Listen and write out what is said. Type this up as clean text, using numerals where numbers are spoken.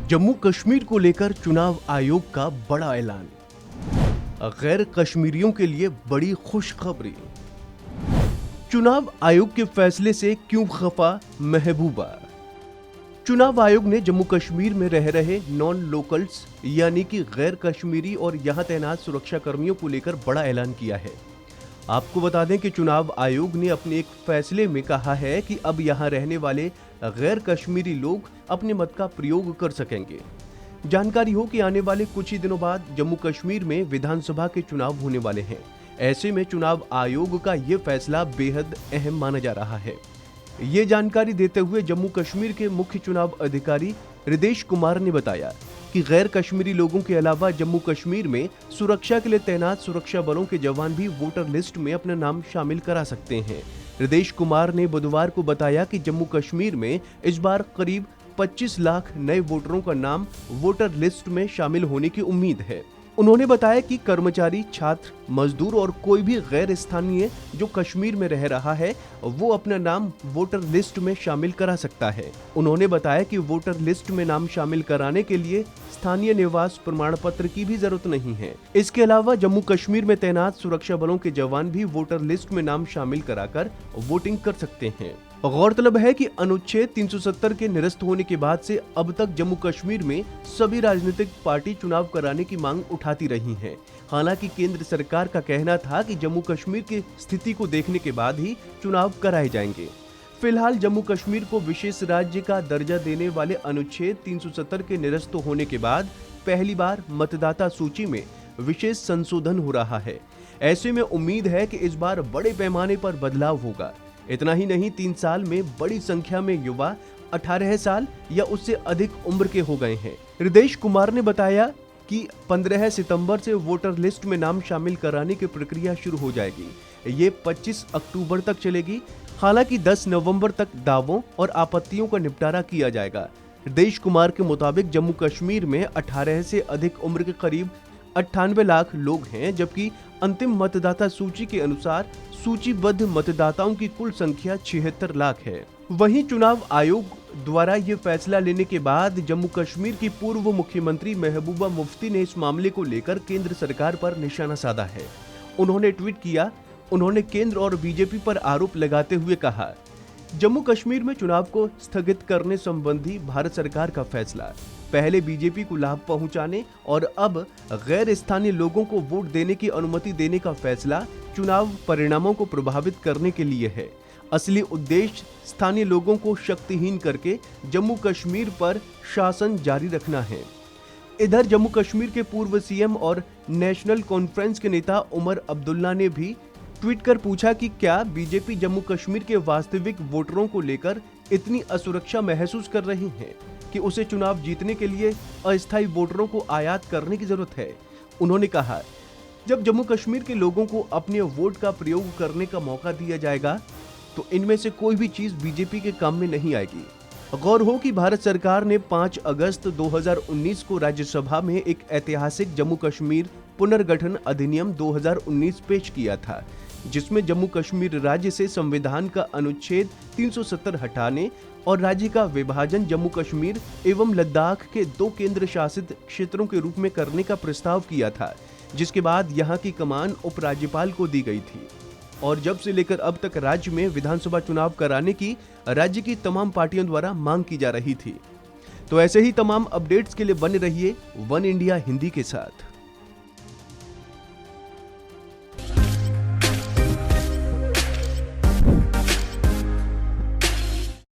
जम्मू कश्मीर को लेकर चुनाव आयोग का बड़ा ऐलान। गैर कश्मीरियों के लिए बड़ी खुशखबरी। चुनाव आयोग के फैसले से क्यों खफा महबूबा। चुनाव आयोग ने जम्मू कश्मीर में रह रहे नॉन लोकल्स यानी कि गैर कश्मीरी और यहां तैनात सुरक्षा कर्मियों को लेकर बड़ा ऐलान किया है। आपको बता दें कि चुनाव आयोग ने अपने एक फैसले में कहा है कि अब यहां रहने वाले गैर कश्मीरी लोग अपने मत का प्रयोग कर सकेंगे। जानकारी हो कि आने वाले कुछ ही दिनों बाद जम्मू कश्मीर में विधानसभा के चुनाव होने वाले हैं। ऐसे में चुनाव आयोग का ये फैसला बेहद अहम माना जा रहा है। ये जानकारी देते हुए जम्मू कश्मीर के मुख्य चुनाव अधिकारी हृदेश कुमार ने बताया कि गैर कश्मीरी लोगों के अलावा जम्मू कश्मीर में सुरक्षा के लिए तैनात सुरक्षा बलों के जवान भी वोटर लिस्ट में अपना नाम शामिल करा सकते हैं। हृदेश कुमार ने बुधवार को बताया कि जम्मू कश्मीर में इस बार करीब 25 लाख नए वोटरों का नाम वोटर लिस्ट में शामिल होने की उम्मीद है। उन्होंने बताया कि कर्मचारी, छात्र, मजदूर और कोई भी गैर स्थानीय जो कश्मीर में रह रहा है वो अपना नाम वोटर लिस्ट में शामिल करा सकता है। उन्होंने बताया कि वोटर लिस्ट में नाम शामिल कराने के लिए स्थानीय निवास प्रमाण पत्र की भी जरूरत नहीं है। इसके अलावा जम्मू कश्मीर में तैनात सुरक्षा बलों के जवान भी वोटर लिस्ट में नाम शामिल कराकर वोटिंग कर सकते हैं। गौरतलब है कि अनुच्छेद 370 के निरस्त होने के बाद से अब तक जम्मू कश्मीर में सभी राजनीतिक पार्टी चुनाव कराने की मांग उठाती रही हैं। हालांकि केंद्र सरकार का कहना था कि जम्मू कश्मीर की स्थिति को देखने के बाद ही चुनाव कराए जाएंगे। फिलहाल जम्मू कश्मीर को विशेष राज्य का दर्जा देने वाले अनुच्छेद 370 के निरस्त होने के बाद पहली बार मतदाता सूची में विशेष संशोधन हो रहा है। ऐसे में उम्मीद है कि इस बार बड़े पैमाने पर बदलाव होगा। इतना ही नहीं, 3 साल में बड़ी संख्या में युवा 18 साल या उससे अधिक उम्र के हो गए हैं। हृदेश कुमार ने बताया कि 15 सितंबर से वोटर लिस्ट में नाम शामिल कराने की प्रक्रिया शुरू हो जाएगी। ये 25 अक्टूबर तक चलेगी। हालांकि 10 नवंबर तक दावों और आपत्तियों का निपटारा किया जाएगा। हृदेश कुमार के मुताबिक जम्मू कश्मीर में 18 से अधिक उम्र के करीब 98 लाख लोग हैं, जबकि अंतिम मतदाता सूची के अनुसार सूचीबद्ध मतदाताओं की कुल संख्या 76 लाख है। वहीं चुनाव आयोग द्वारा ये फैसला लेने के बाद जम्मू कश्मीर की पूर्व मुख्यमंत्री महबूबा मुफ्ती ने इस मामले को लेकर केंद्र सरकार पर निशाना साधा है। उन्होंने ट्वीट किया। उन्होंने केंद्र और बीजेपी पर आरोप लगाते हुए कहा, जम्मू कश्मीर में चुनाव को स्थगित करने संबंधी भारत सरकार का फैसला पहले बीजेपी को लाभ पहुंचाने और अब गैर स्थानीय लोगों को वोट देने की अनुमति देने का फैसला चुनाव परिणामों को प्रभावित करने के लिए है। असली उद्देश्य स्थानीय लोगों को शक्तिहीन करके जम्मू कश्मीर पर शासन जारी रखना है। इधर जम्मू कश्मीर के पूर्व सीएम और नेशनल कॉन्फ्रेंस के नेता उमर अब्दुल्ला ने भी ट्वीट कर पूछा कि क्या बीजेपी जम्मू कश्मीर के वास्तविक वोटरों को लेकर इतनी असुरक्षा महसूस कर रही है कि उसे चुनाव जीतने के लिए अस्थायी वोटरों को आयात करने की जरूरत है। उन्होंने कहा, जब जम्मू कश्मीर के लोगों को अपने वोट का प्रयोग करने का मौका दिया जाएगा तो इनमें से कोई भी चीज बीजेपी के काम में नहीं आएगी। गौर हो कि भारत सरकार ने 5 अगस्त 2019 को राज्यसभा में एक ऐतिहासिक जम्मू कश्मीर पुनर्गठन अधिनियम 2019 पेश किया था, जिसमें जम्मू कश्मीर राज्य से संविधान का अनुच्छेद 370 हटाने और राज्य का विभाजन जम्मू कश्मीर एवं लद्दाख के 2 केंद्र शासित क्षेत्रों के रूप में करने का प्रस्ताव किया था, जिसके बाद यहां की कमान उपराज्यपाल को दी गई थी। और जब से लेकर अब तक राज्य में विधानसभा चुनाव कराने की राज्य की तमाम पार्टियों द्वारा मांग की जा रही थी। तो ऐसे ही तमाम अपडेट्स के लिए बने रहिए वन इंडिया हिंदी के साथ।